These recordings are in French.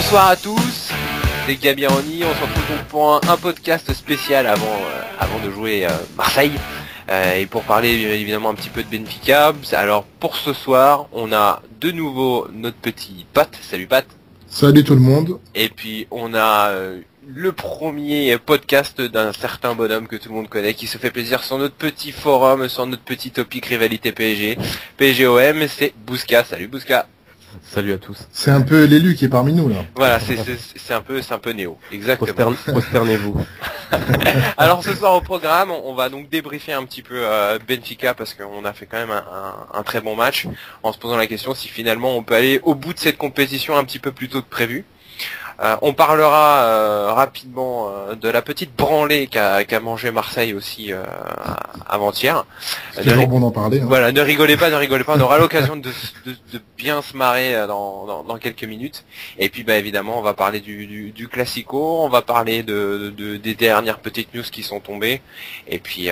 Bonsoir à tous, c'est Gabironi, on se retrouve donc pour un podcast spécial avant de jouer Marseille et pour parler évidemment un petit peu de Benfica. Alors pour ce soir, on a de nouveau notre petit Pat. Salut Pat. Salut tout le monde. Et puis on a le premier podcast d'un certain bonhomme que tout le monde connaît, qui se fait plaisir sur notre petit forum, sur notre petit topic rivalité PSG, PSG-OM, c'est Bousca. Salut Bousca. Salut à tous. C'est un peu l'élu qui est parmi nous là. Voilà, c'est un peu Néo, exactement. Prosternez-vous. Alors ce soir au programme, on va donc débriefer un petit peu Benfica parce qu'on a fait quand même un très bon match, en se posant la question si finalement on peut aller au bout de cette compétition un petit peu plus tôt que prévu. On parlera rapidement de la petite branlée qu'a mangé Marseille aussi avant-hier. C'est toujours bon d'en parler. Hein. Voilà, ne rigolez pas, on aura l'occasion de bien se marrer dans quelques minutes. Et puis évidemment, on va parler du Classico, on va parler des dernières petites news qui sont tombées. Et puis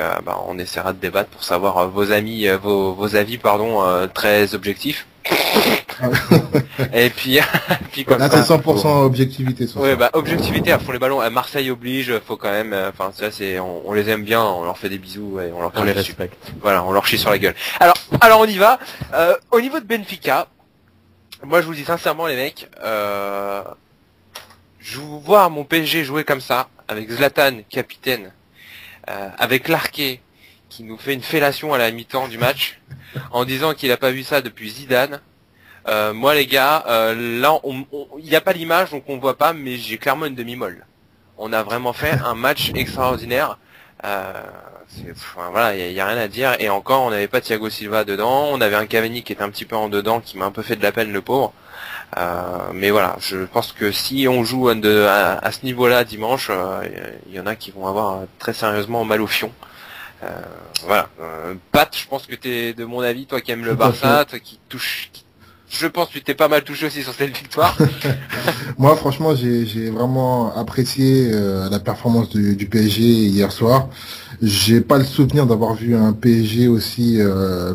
on essaiera de débattre pour savoir vos avis très objectifs. Et puis comme là, ça. C'est 100% objectivité. Ouais, objectivité à fond les ballons. Marseille oblige, faut quand même. Enfin, ça c'est, on les aime bien, on leur fait des bisous et on les respecte. Voilà, on leur chie sur la gueule. Alors on y va. Au niveau de Benfica, moi je vous le dis sincèrement les mecs, je vous vois mon PSG jouer comme ça, avec Zlatan capitaine, avec Larquet qui nous fait une fellation à la mi-temps du match, en disant qu'il a pas vu ça depuis Zidane. Moi les gars, là il n'y a pas l'image donc on voit pas, mais j'ai clairement une demi-molle. On a vraiment fait un match extraordinaire. Voilà, il y a rien à dire. Et encore, on n'avait pas Thiago Silva dedans, on avait un Cavani qui était un petit peu en dedans, qui m'a un peu fait de la peine le pauvre. Mais voilà, je pense que si on joue à ce niveau-là dimanche, il y en a qui vont avoir très sérieusement mal au fion. Voilà. Pat, je pense que t'es de mon avis, toi qui aimes le Barça, toi qui touche. Je pense que tu t'es pas mal touché aussi sur cette victoire. Moi, franchement, j'ai vraiment apprécié la performance du PSG hier soir. J'ai pas le souvenir d'avoir vu un PSG aussi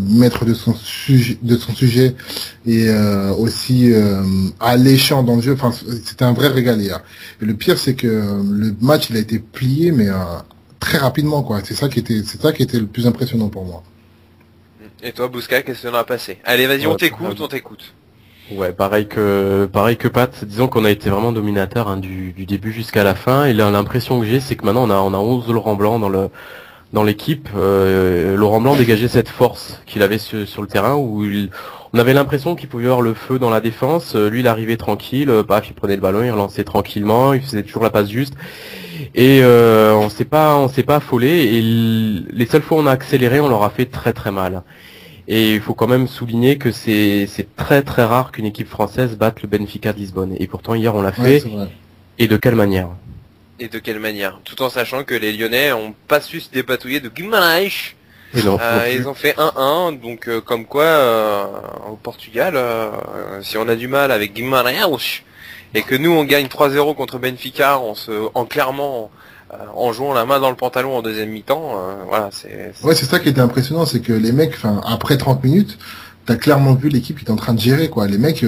maître de son sujet et aussi alléchant dans le jeu. Enfin, c'était un vrai régal hier. Et le pire, c'est que le match, il a été plié, mais très rapidement, quoi. C'est ça qui était le plus impressionnant pour moi. Et toi, Bousca, qu'est-ce que t'en as passé? Allez, vas-y, on t'écoute. Ouais, pareil que Pat. Disons qu'on a été vraiment dominateur du début jusqu'à la fin. Et là, l'impression que j'ai, c'est que maintenant on a 11 Laurent Blanc dans l'équipe. Laurent Blanc dégageait cette force qu'il avait sur le terrain où on avait l'impression qu'il pouvait avoir le feu dans la défense. Lui, il arrivait tranquille, il prenait le ballon, il relançait tranquillement, il faisait toujours la passe juste. Et on s'est pas affolé. Et les seules fois où on a accéléré, on leur a fait très très mal. Et il faut quand même souligner que c'est très très rare qu'une équipe française batte le Benfica de Lisbonne. Et pourtant hier on l'a fait. Ouais, et de quelle manière? Tout en sachant que les Lyonnais ont pas su se dépatouiller de Guimarães. Ils ont fait 1-1, donc comme quoi au Portugal, si on a du mal avec Guimarães et que nous on gagne 3-0 contre Benfica en jouant la main dans le pantalon en deuxième mi-temps, voilà, Ouais, c'est ça qui était impressionnant, c'est que les mecs, après 30 minutes, t'as clairement vu l'équipe qui était en train de gérer, quoi. Les mecs,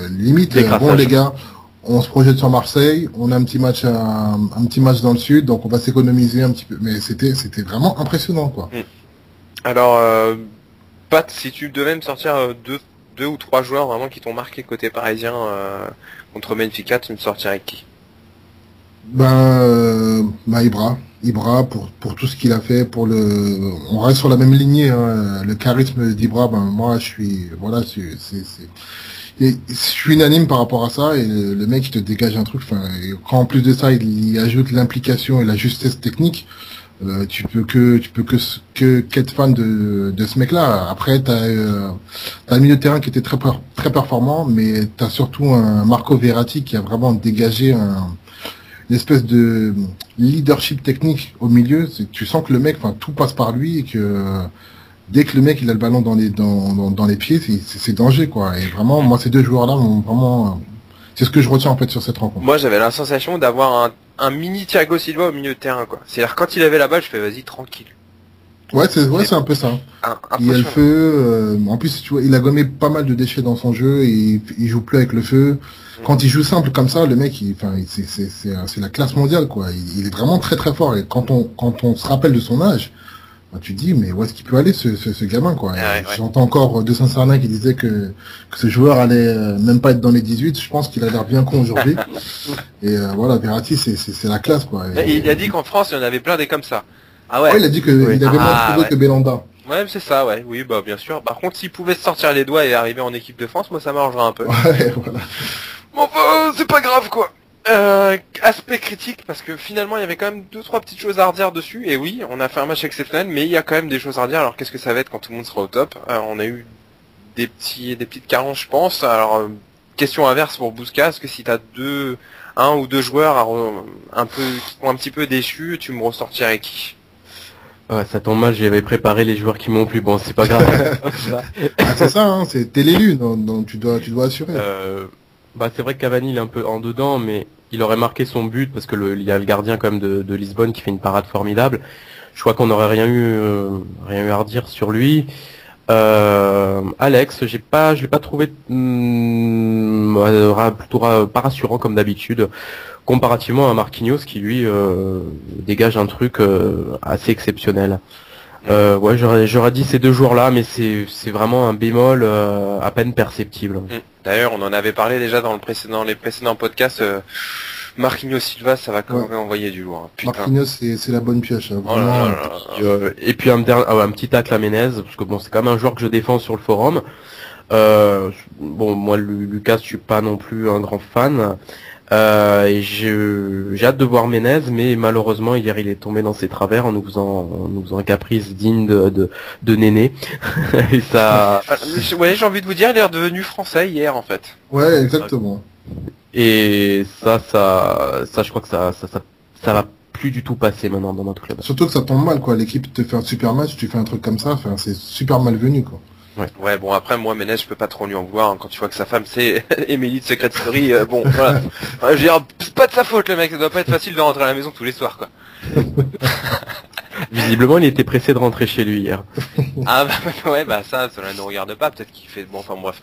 limite, bon les gars, on se projette sur Marseille, on a un petit match dans le sud, donc on va s'économiser un petit peu. Mais c'était vraiment impressionnant, quoi. Alors, Pat, si tu devais me sortir deux ou trois joueurs vraiment qui t'ont marqué côté parisien contre Benfica, tu me sortirais qui? Ibra pour tout ce qu'il a fait, on reste sur la même lignée, hein. Le charisme d'Ibra, moi je suis unanime par rapport à ça, et le mec il te dégage un truc, et quand en plus de ça il y ajoute l'implication et la justesse technique, tu peux qu'être fan de ce mec-là. Après t'as un milieu de terrain qui était très très performant, mais t'as surtout un Marco Verratti qui a vraiment dégagé une espèce de leadership technique au milieu. Tu sens que le mec, tout passe par lui, et que dès que le mec il a le ballon dans les pieds, c'est danger, quoi. Et vraiment, moi ces deux joueurs-là c'est ce que je retiens en fait sur cette rencontre. Moi j'avais la sensation d'avoir un mini Thiago Silva au milieu de terrain, quoi. C'est-à-dire quand il avait la balle, je fais vas-y tranquille. c'est un peu ça. Il y a le feu. En plus, tu vois, il a gommé pas mal de déchets dans son jeu et il joue plus avec le feu. Quand il joue simple comme ça, le mec, c'est la classe mondiale, quoi. Il est vraiment très très fort. Et quand on se rappelle de son âge, bah, tu te dis, mais où est-ce qu'il peut aller ce gamin, quoi. J'entends encore De Saint-Cernin qui disait que ce joueur allait même pas être dans les 18. Je pense qu'il a l'air bien con aujourd'hui. Et voilà, Verratti, c'est la classe, quoi. Et il a dit qu'en France, il y en avait plein des comme ça. Ah ouais. Il a dit qu'il avait moins trouvé que Belanda. Ouais, c'est ça, ouais. Oui, bah bien sûr. Par contre, s'il pouvait se sortir les doigts et arriver en équipe de France, moi ça m'arrangerait un peu. Ouais, voilà. Bon, c'est pas grave, quoi. Aspect critique, parce que finalement il y avait quand même 2-3 petites choses à redire dessus, et oui, on a fait un match exceptionnel, mais il y a quand même des choses à redire. Alors qu'est-ce que ça va être quand tout le monde sera au top? On a eu des petites carences, je pense. Alors, question inverse pour Bousca, est-ce que si t'as un ou deux joueurs qui sont un petit peu déçus, tu me ressortirais qui? Ouais, ça tombe mal, j'avais préparé les joueurs qui m'ont plu, bon c'est pas grave. C'est ça, hein, t'es l'élu, donc tu dois assurer. Bah c'est vrai que Cavani il est un peu en dedans, mais il aurait marqué son but parce que il y a le gardien quand même de Lisbonne qui fait une parade formidable. Je crois qu'on n'aurait rien eu à redire sur lui. Alex, je l'ai pas trouvé plutôt pas rassurant comme d'habitude, comparativement à Marquinhos qui lui dégage un truc assez exceptionnel. Ouais, j'aurais dit ces deux joueurs-là, mais c'est vraiment un bémol à peine perceptible. D'ailleurs, on en avait parlé déjà dans les précédents podcasts. Marquinhos Silva, ça va quand même envoyer du lourd. Hein. Marquinhos, c'est la bonne pioche. Hein, et puis un petit tacle à Menez, parce que bon, c'est quand même un joueur que je défends sur le forum. Bon, moi, Lucas, je suis pas non plus un grand fan. Et j'ai hâte de voir Menez, mais malheureusement hier il est tombé dans ses travers en nous faisant un caprice digne de Néné. Et ça. Ouais, j'ai envie de vous dire, il est redevenu français hier en fait. Ouais, exactement. Et ça, je crois que ça va plus du tout passer maintenant dans notre club. Surtout que ça tombe mal, quoi. L'équipe te fait un super match, tu fais un truc comme ça, enfin, c'est super malvenu, quoi. Ouais, bon après moi Menez je peux pas trop lui en vouloir hein, quand tu vois que sa femme c'est Émilie de Secret Story, bon voilà. Je veux dire, c'est pas de sa faute le mec, ça doit pas être facile de rentrer à la maison tous les soirs quoi. Visiblement il était pressé de rentrer chez lui hier. Ah bah ouais bah ça ne nous regarde pas, peut-être qu'il fait bon enfin bref.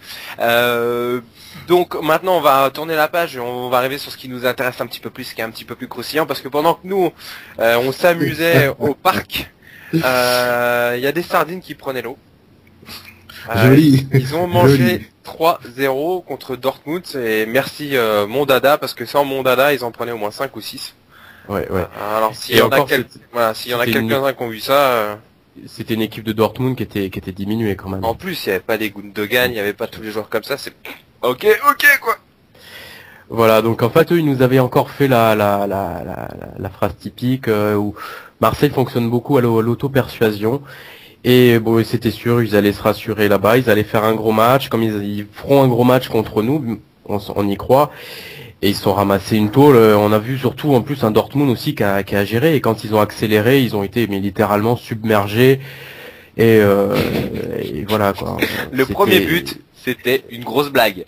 Donc maintenant on va tourner la page et on va arriver sur ce qui nous intéresse un petit peu plus, ce qui est un petit peu plus croustillant, parce que pendant que nous on s'amusait au parc, il y a des sardines qui prenaient l'eau. Joli. Ils ont mangé 3-0 contre Dortmund et merci mon dada, parce que sans mon dada ils en prenaient au moins 5 ou 6. Ouais. Alors s'il y en a quelques-uns qui ont vu ça, c'était une équipe de Dortmund qui était diminuée quand même. En plus, il n'y avait pas des Gundogan, il n'y avait pas tous les joueurs comme ça, c'est OK quoi. Voilà, donc en fait eux ils nous avaient encore fait la phrase typique où Marseille fonctionne beaucoup à l'auto-persuasion. Et bon, c'était sûr, ils allaient se rassurer là-bas, ils allaient faire un gros match, comme ils feront un gros match contre nous, on y croit. Et ils se sont ramassés une tôle. On a vu surtout en plus un Dortmund aussi qui a géré, et quand ils ont accéléré, ils ont été littéralement submergés. Et voilà quoi. Le premier but, c'était une grosse blague.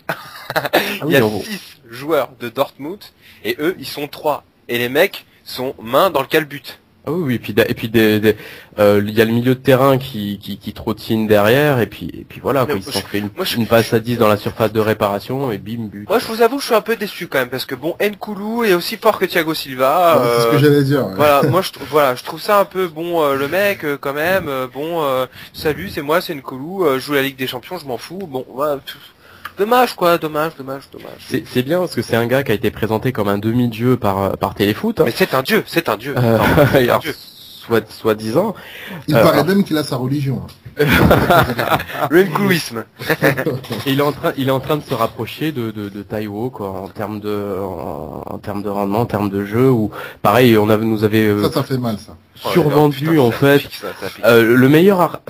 Il y a 6 joueurs de Dortmund et eux, ils sont 3. Et les mecs sont main dans le calbut. Ah oui, et puis il y a le milieu de terrain qui trottine derrière, et puis voilà, quoi, ils se sont fait une passe à 10 dans la surface de réparation, et bim, but. Moi, je vous avoue, je suis un peu déçu quand même, parce que bon, Nkoulou est aussi fort que Thiago Silva. Ouais, c'est ce que j'allais dire. Ouais. Voilà, moi, je trouve ça un peu bon, le mec, quand même, salut, c'est moi, c'est Nkoulou, je joue la Ligue des Champions, je m'en fous, bon, voilà. Dommage quoi, dommage. C'est bien parce que c'est un gars qui a été présenté comme un demi-dieu par Téléfoot. Hein. Mais c'est un dieu. C'est un dieu. Soi-disant. Il paraît même qu'il a sa religion. Le nkoulouisme. Il est en train de se rapprocher de Taiwo quoi, en termes de rendement, en termes de jeu, ou pareil, nous avait ça fait mal ça. Survendu en fait. Le meilleur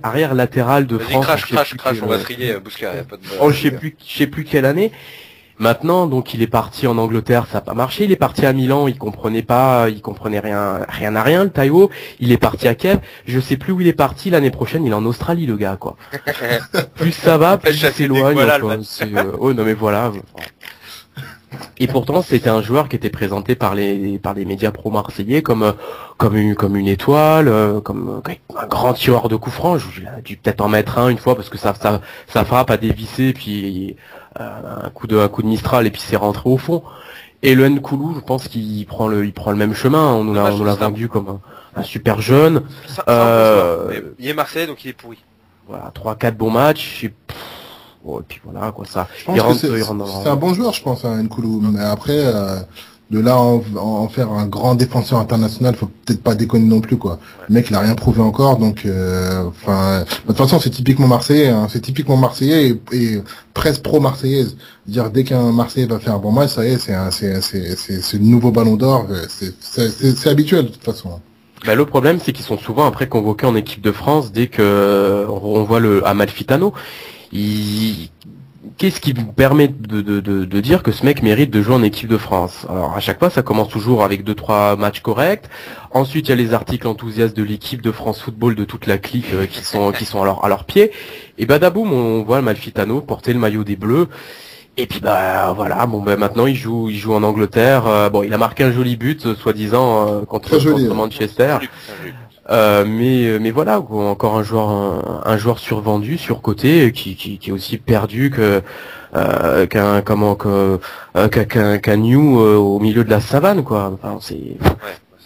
arrière latéral de France. Crash, on va trier Bousca, y a pas de... je sais plus quelle année. Maintenant, donc, il est parti en Angleterre, ça n'a pas marché. Il est parti à Milan, il comprenait rien à rien, le Taiwo. Il est parti à Kiev. Je sais plus où il est parti. L'année prochaine, il est en Australie, le gars, quoi. Plus ça va, plus il s'éloigne. Voilà, oh, non, mais voilà. Et pourtant, c'était un joueur qui était présenté par les médias pro-marseillais comme une étoile, comme un grand tireur de coups francs. Il a dû peut-être en mettre une fois parce que sa frappe a dévissé, puis un coup de Mistral et puis c'est rentré au fond. Et le Nkoulou, je pense qu'il prend le même chemin. On nous l'a vendu comme un super jeune. Il est Marseillais, donc il est pourri. Voilà, 3-4 bons matchs. Et puis voilà, quoi, ça. Je pense que c'est un bon joueur, je pense, Nkoulou. Mais après, de là en faire un grand défenseur international, faut peut-être pas déconner non plus, quoi. Ouais. Le mec, il a rien prouvé encore, donc, de toute façon, c'est typiquement marseillais, hein. C'est typiquement marseillais et presse pro-marseillaise. Dire, dès qu'un Marseillais va faire un bon match, ça y est, c'est le nouveau Ballon d'Or. C'est habituel, de toute façon. Bah, le problème, c'est qu'ils sont souvent après convoqués en équipe de France dès que on voit le Amalfitano. Qu'est-ce qui vous permet de dire que ce mec mérite de jouer en équipe de France? Alors à chaque fois, ça commence toujours avec 2-3 matchs corrects. Ensuite, il y a les articles enthousiastes de l'équipe de France Football, de toute la clique qui sont à leur pied. Et badaboum, on voit Amalfitano porter le maillot des Bleus. Et puis voilà, maintenant il joue en Angleterre. Il a marqué un joli but, soi-disant contre Manchester. Mais voilà, encore un joueur survendu, surcoté, qui est aussi perdu qu'un New au milieu de la savane, quoi. Enfin, c'est. Ouais,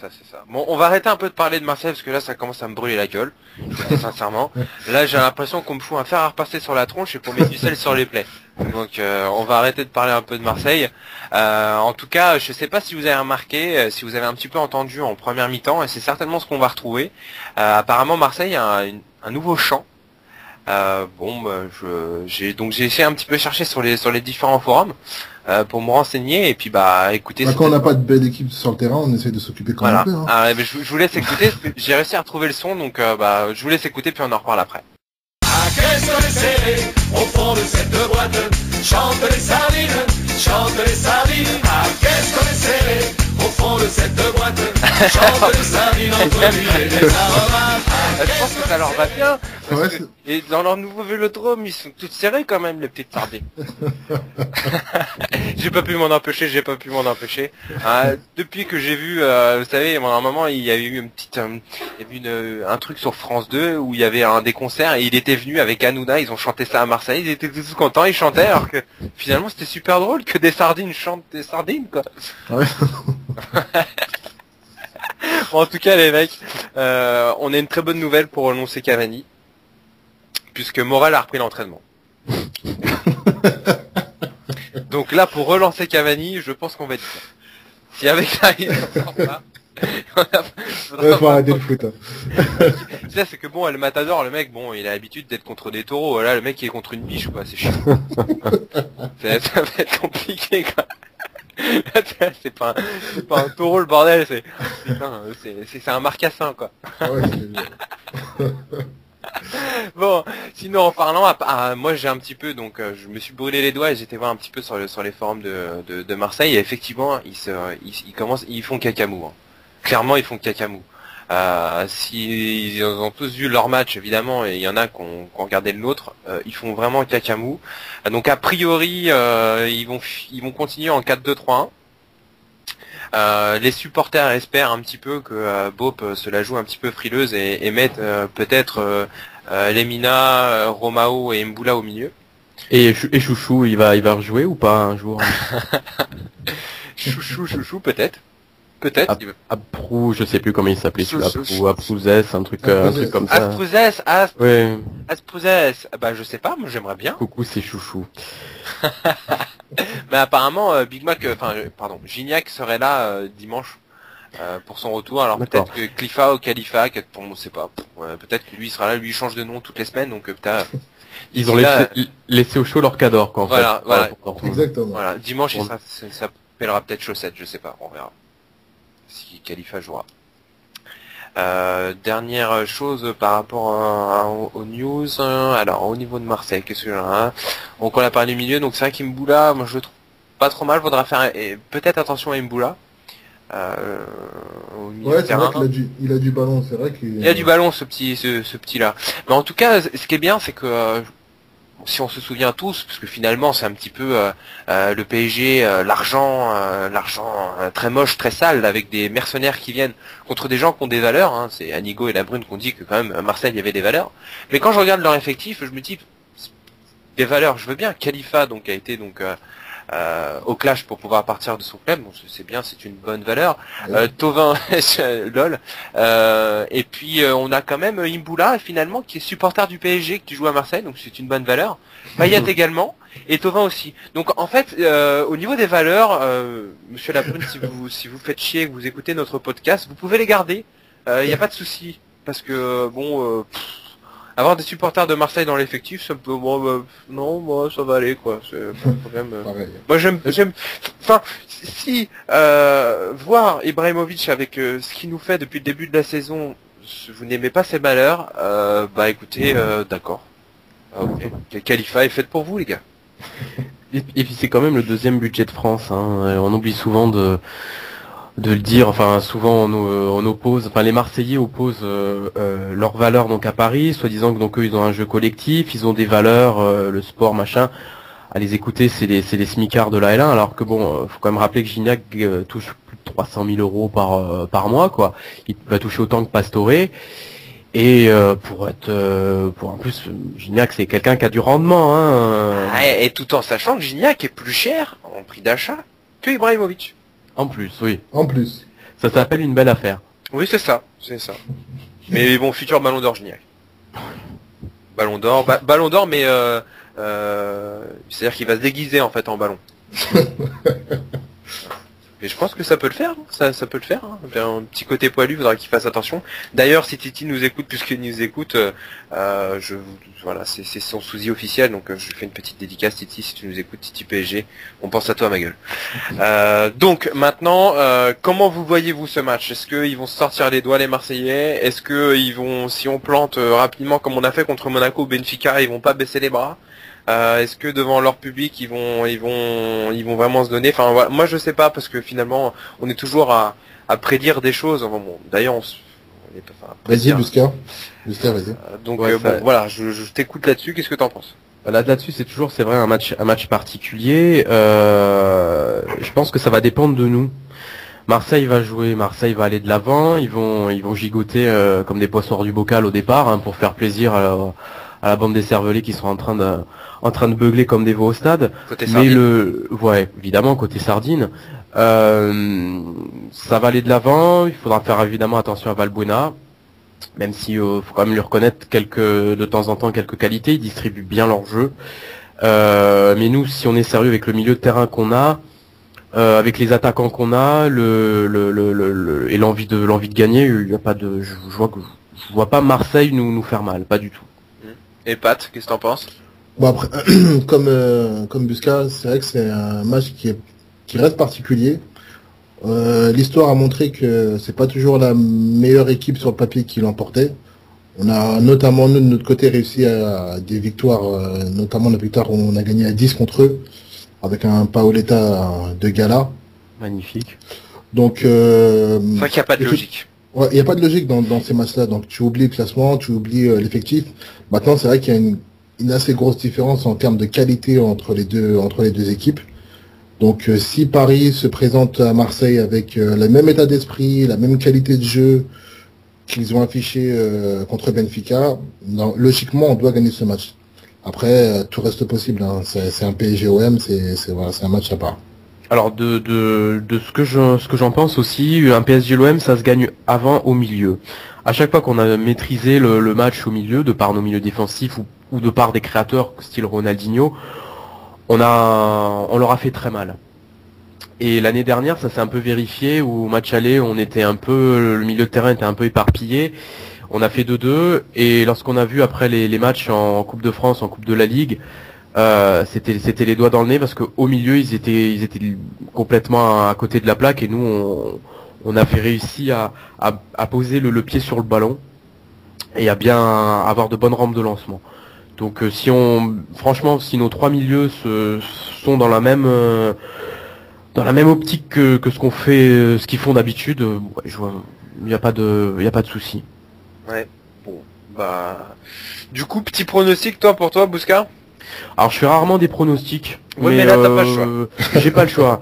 ça c'est ça. Bon, on va arrêter un peu de parler de Marseille parce que là ça commence à me brûler la gueule. Je vous le dis sincèrement. Là j'ai l'impression qu'on me fout un fer à repasser sur la tronche et qu'on met du sel sur les plaies. Donc on va arrêter de parler un peu de Marseille. En tout cas, je sais pas si vous avez remarqué, si vous avez un petit peu entendu en première mi-temps, et c'est certainement ce qu'on va retrouver. Apparemment Marseille a un nouveau chant. J'ai essayé un petit peu chercher sur les différents forums pour me renseigner et puis écoutez. Quand on n'a pas de belle équipe sur le terrain, on essaie de s'occuper quand même un peu. Hein. Mais je vous laisse écouter. J'ai réussi à retrouver le son, donc je vous laisse écouter puis on en reparle après. Au fond de cette boîte, chante les sardines, qu'est-ce qu'on est serré, au fond de cette boîte, chante les sardines entre l'huile et les aromates. Je pense que ça leur va bien. Ouais, et dans leur nouveau vélodrome, ils sont toutes serrées quand même, les petites sardines. J'ai pas pu m'en empêcher. Depuis que j'ai vu, vous savez, à un moment, il y a eu un truc sur France 2 où il y avait un des concerts et il était venu avec Hanouna, ils ont chanté ça à Marseille, ils étaient tous contents, ils chantaient alors que finalement c'était super drôle que des sardines chantent des sardines, quoi. Ouais. Bon, en tout cas les mecs, on a une très bonne nouvelle pour relancer Cavani, puisque Morel a repris l'entraînement. Donc là, pour relancer Cavani, je pense qu'on va être bien. Si avec ça, il faut arrêter le foot. Ça, c'est que le Matador, le mec, il a l'habitude d'être contre des taureaux. Là, le mec, il est contre une biche, quoi. C'est chiant. Ça va être compliqué, quoi. C'est pas un taureau, le bordel. C'est un marcassin, quoi. Ouais, Bon, sinon en parlant, moi j'ai un petit peu, je me suis brûlé les doigts et j'étais voir un petit peu sur les forums de Marseille et effectivement ils font cacamou. Hein. Clairement ils font cacamou. S'ils ont tous vu leur match évidemment et il y en a qui ont regardé le nôtre, ils font vraiment cacamou. Donc a priori ils vont continuer en 4-2-3-1. Les supporters espèrent un petit peu que Bope se la joue un petit peu frileuse et mettent peut-être Lemina, Romao et Mboula au milieu. Et Chouchou, il va rejouer ou pas un jour? Chouchou peut-être. Aprou, je sais plus comment il s'appelait, Aprouzès, un truc comme ça. Asprouzès, je sais pas, moi j'aimerais bien. Coucou, c'est Chouchou. Mais apparemment, Gignac serait là dimanche pour son retour. Alors peut-être que Khalifa ou Khalifa, on sait pas. Peut-être que lui il sera là, lui il change de nom toutes les semaines, donc peut-être. Ils ont laissé au chaud leur cador, quoi. Voilà. Exactement. Voilà, dimanche ça s'appellera peut-être chaussette, je sais pas, on verra. Si Khalifa jouera. Dernière chose par rapport aux news. Alors au niveau de Marseille, qu'est-ce que j'en ai? Donc on a parlé du milieu, donc c'est vrai qu'Mboula, moi je le trouve pas trop mal. Faudra faire peut-être attention à Mboula. Ouais, c'est vrai qu'il a du ballon, c'est vrai qu'il a du ballon ce petit là. Mais en tout cas, ce qui est bien, c'est que si on se souvient tous, parce que finalement c'est un petit peu le PSG, l'argent très moche, très sale, avec des mercenaires qui viennent contre des gens qui ont des valeurs. Hein, c'est Anigo et Labrune qui ont dit que quand même à Marseille il y avait des valeurs. Mais quand je regarde leur effectif, je me dis des valeurs, je veux bien. Khalifa donc a été donc au clash pour pouvoir partir de son club, bon, c'est bien, c'est une bonne valeur. Thauvin, lol. Et puis on a quand même Imboula finalement qui est supporter du PSG qui joue à Marseille, donc c'est une bonne valeur. Payet également et Thauvin aussi. Donc en fait, au niveau des valeurs, Monsieur Labrune, si vous faites chier, que vous écoutez notre podcast, vous pouvez les garder. Il n'y a pas de souci parce que bon. Avoir des supporters de Marseille dans l'effectif, ça peut, non, moi, ça va aller, quoi. C'est pas un problème. Moi, j'aime, enfin, si, voir Ibrahimovic avec ce qu'il nous fait depuis le début de la saison, vous n'aimez pas ses malheurs, bah, écoutez, d'accord. Ok. Khalifa est faite pour vous, les gars. Et puis c'est quand même le deuxième budget de France, hein. On oublie souvent de le dire, enfin souvent on oppose, enfin les Marseillais opposent leurs valeurs donc à Paris, soi-disant que donc eux ils ont un jeu collectif, ils ont des valeurs, le sport machin. À les écouter, c'est les smicards de la L1, alors que bon, faut quand même rappeler que Gignac touche plus de 300 000 euros par mois, quoi. Il va toucher autant que Pastore. Et pour en plus, Gignac c'est quelqu'un qui a du rendement, hein. Et tout en sachant que Gignac est plus cher en prix d'achat que Ibrahimovic. En plus, oui. En plus. Ça s'appelle une belle affaire. Oui, c'est ça. Mais bon, futur Ballon d'Or Gignac. Ballon d'Or, mais c'est-à-dire qu'il va se déguiser en fait en ballon. Mais je pense que ça peut le faire, ça peut le faire. Hein. Un petit côté poilu, il faudra qu'il fasse attention. D'ailleurs, si Titi nous écoute, puisqu'il nous écoute, voilà, c'est son souci officiel, donc je fais une petite dédicace, Titi, si tu nous écoutes, Titi PSG, on pense à toi, ma gueule. Donc maintenant, comment vous voyez-vous ce match? Est-ce qu'ils vont se sortir les doigts, les Marseillais? Est-ce que ils vont, si on plante rapidement comme on a fait contre Monaco ou Benfica, ils vont pas baisser les bras? Est-ce que devant leur public ils vont vraiment se donner? Enfin voilà, moi je sais pas parce que finalement on est toujours à prédire des choses. Enfin, bon, d'ailleurs on est pas. Vas-y Busca, vas-y. Donc ouais, bon, voilà, je t'écoute là-dessus. Qu'est-ce que t'en penses? Là-dessus c'est vrai un match particulier. Je pense que ça va dépendre de nous. Marseille va jouer, Marseille va aller de l'avant. Ils vont gigoter comme des poissons hors du bocal au départ, hein, pour faire plaisir à la bande des cervelets qui sont en train de beugler comme des veaux au stade. Côté sardine. Évidemment, côté sardine. Ça va aller de l'avant, il faudra faire évidemment attention à Valbuena, même si faut quand même lui reconnaître de temps en temps quelques qualités, ils distribuent bien leur jeu. Mais nous, si on est sérieux avec le milieu de terrain qu'on a, avec les attaquants qu'on a, et l'envie de gagner, il y a pas de, je vois pas Marseille nous faire mal, pas du tout. Et Pat, qu'est-ce que t'en penses? Bon après, comme Busca, c'est vrai que c'est un match qui reste particulier. L'histoire a montré que c'est pas toujours la meilleure équipe sur le papier qui l'emportait. On a notamment nous de notre côté réussi à des victoires, notamment la victoire où on a gagné à 10 contre eux, avec un Paoletta de gala. Magnifique. Donc c'est vrai qu'il n'y a pas de logique. Ouais, il n'y a pas de logique dans ces matchs-là. Donc tu oublies le classement, tu oublies l'effectif. Maintenant, c'est vrai qu'il y a une assez grosse différence en termes de qualité entre les deux équipes. Donc si Paris se présente à Marseille avec le même état d'esprit, la même qualité de jeu qu'ils ont affiché contre Benfica, logiquement on doit gagner ce match. Après tout reste possible, hein. C'est un PSG-OM, c'est un match à part. Alors de ce que j'en pense aussi, un PSG-l'OM ça se gagne avant au milieu. À chaque fois qu'on a maîtrisé le match au milieu, de par nos milieux défensifs ou de par des créateurs style Ronaldinho, on leur a fait très mal. Et l'année dernière, ça s'est un peu vérifié, où au match aller, le milieu de terrain était un peu éparpillé. On a fait 2-2, et lorsqu'on a vu après les matchs en Coupe de France, en Coupe de la Ligue, c'était les doigts dans le nez, parce qu'au milieu, ils étaient complètement à côté de la plaque, et nous, on a fait réussi à poser le pied sur le ballon, et à bien avoir de bonnes rampes de lancement. Donc si nos trois milieux sont dans la même optique que ce qu'ils font d'habitude, il y a pas de souci. Ouais. Bon, bah du coup petit pronostic pour toi Bousca. Alors je fais rarement des pronostics. Ouais, mais là, t'as pas le choix. J'ai pas le choix.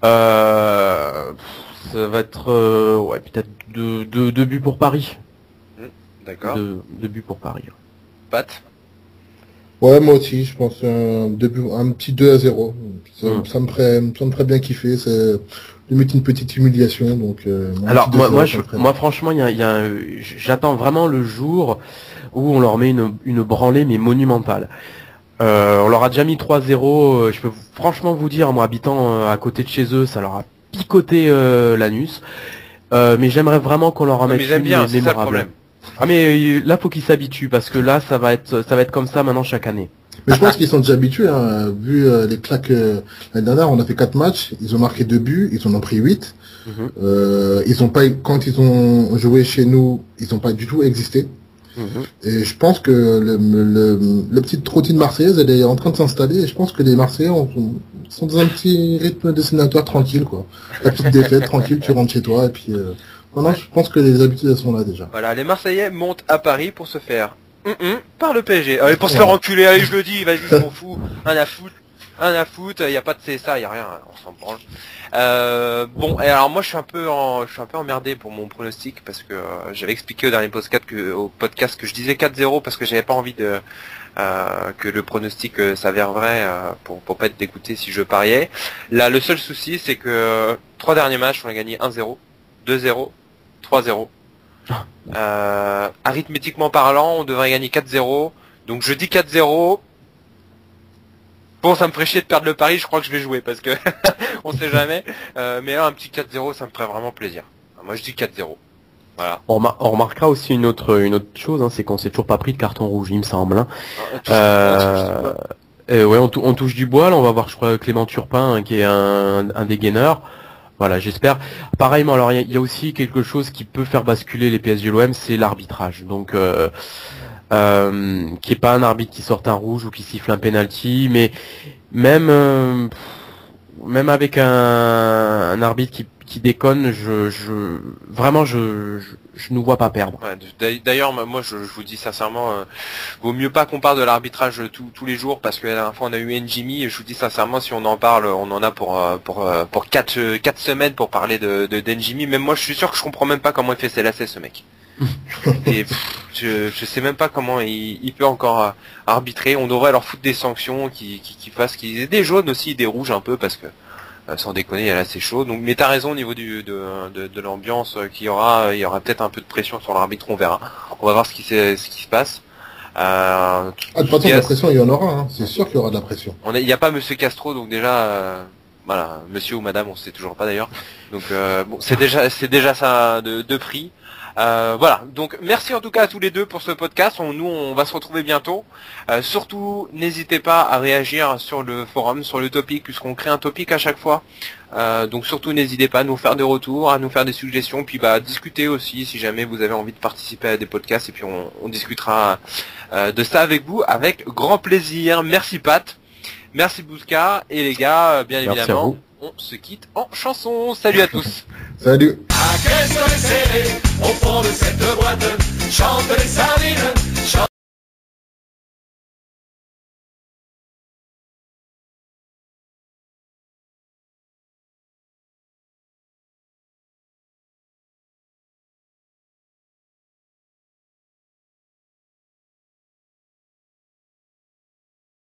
Ça va être ouais, peut-être deux buts pour Paris. D'accord. Deux buts pour Paris. Pat. Ouais, moi aussi, je pense un petit 2-0. Ça me ferait bien kiffer. C'est limite une petite humiliation. Donc, alors moi franchement, j'attends vraiment le jour où on leur met une branlée mais monumentale. On leur a déjà mis 3-0. Je peux franchement vous dire, moi habitant à côté de chez eux, ça leur a picoté l'anus. Mais j'aimerais vraiment qu'on leur en mette une mémorable. Ah mais là faut qu'ils s'habituent parce que là ça va être comme ça maintenant chaque année. Mais je pense qu'ils sont déjà habitués, hein, vu les claques l'année dernière, on a fait 4 matchs, ils ont marqué 2 buts, ils en ont pris 8. Ils ont pas, quand ils ont joué chez nous, ils ont pas du tout existé. Et je pense que le petite routine marseillaise, elle est en train de s'installer, et je pense que les Marseillais sont dans un petit rythme dessinatoire tranquille, quoi. La petite défaite, tranquille, tu rentres chez toi, et puis non, je pense que les habitudes, elles sont là déjà. Voilà, les Marseillais montent à Paris pour se faire par le PSG. Allez, pour se faire enculer, allez, je le dis, vas-y, je m'en fous. Un à foot, y a pas de CSA, y a rien, on s'en branle. Bon, et alors moi je suis un peu emmerdé pour mon pronostic parce que j'avais expliqué au dernier podcast que je disais 4-0 parce que j'avais pas envie de que le pronostic s'avère vrai pour pas être dégoûté si je pariais. Là, le seul souci c'est que 3 derniers matchs on a gagné 1-0, 2-0, 3-0. Arithmétiquement parlant, on devrait gagner 4-0. Donc je dis 4-0. Bon, ça me ferait chier de perdre le pari, je crois que je vais jouer parce que on sait jamais. Mais là, un petit 4-0, ça me ferait vraiment plaisir. Moi, je dis 4-0. Voilà. On remarquera aussi une autre chose, hein, c'est qu'on s'est toujours pas pris de carton rouge, il me semble. Hein. Ouais, on touche du bois. Là, on va voir, je crois, Clément Turpin, hein, qui est un des gainers. Voilà, j'espère. Pareillement, alors il y a aussi quelque chose qui peut faire basculer les PSG l'OM, c'est l'arbitrage. Donc qui est pas un arbitre qui sorte un rouge ou qui siffle un penalty, mais même avec un arbitre qui déconne, je nous vois pas perdre. Ouais, d'ailleurs, moi, je vous dis sincèrement, vaut mieux pas qu'on parle de l'arbitrage tous les jours, parce que la dernière fois on a eu Njimi, et je vous dis sincèrement, si on en parle, on en a pour 4 semaines pour parler de Njimi. Même moi, je suis sûr que je comprends même pas comment il fait ses lacets, ce mec. Et je sais même pas comment il peut encore arbitrer. On devrait leur foutre des sanctions qui fassent qu'ils aient des jaunes aussi, des rouges un peu, parce que sans déconner, là c'est chaud. Donc, mais t'as raison au niveau de l'ambiance qu'il y aura. Il y aura peut-être un peu de pression sur l'arbitre, on verra. On va voir ce qui se passe. De toute façon, de la pression, il y en aura. Hein. C'est sûr qu'il y aura de la pression. Il n'y a pas Monsieur Castro, donc déjà, voilà, Monsieur ou Madame, on sait toujours pas d'ailleurs. Donc bon, c'est déjà ça de prix. Voilà, donc merci en tout cas à tous les deux pour ce podcast. On va se retrouver bientôt. Surtout, n'hésitez pas à réagir sur le forum, sur le topic, puisqu'on crée un topic à chaque fois. Donc surtout, n'hésitez pas à nous faire des retours, à nous faire des suggestions, puis discuter aussi si jamais vous avez envie de participer à des podcasts, et puis on discutera de ça avec vous avec grand plaisir. Merci Pat, merci Bouska, et les gars, bien évidemment, on se quitte en chanson. Salut à tous. Salut. À caisse serrée, au fond de cette boîte, chantent les sardines.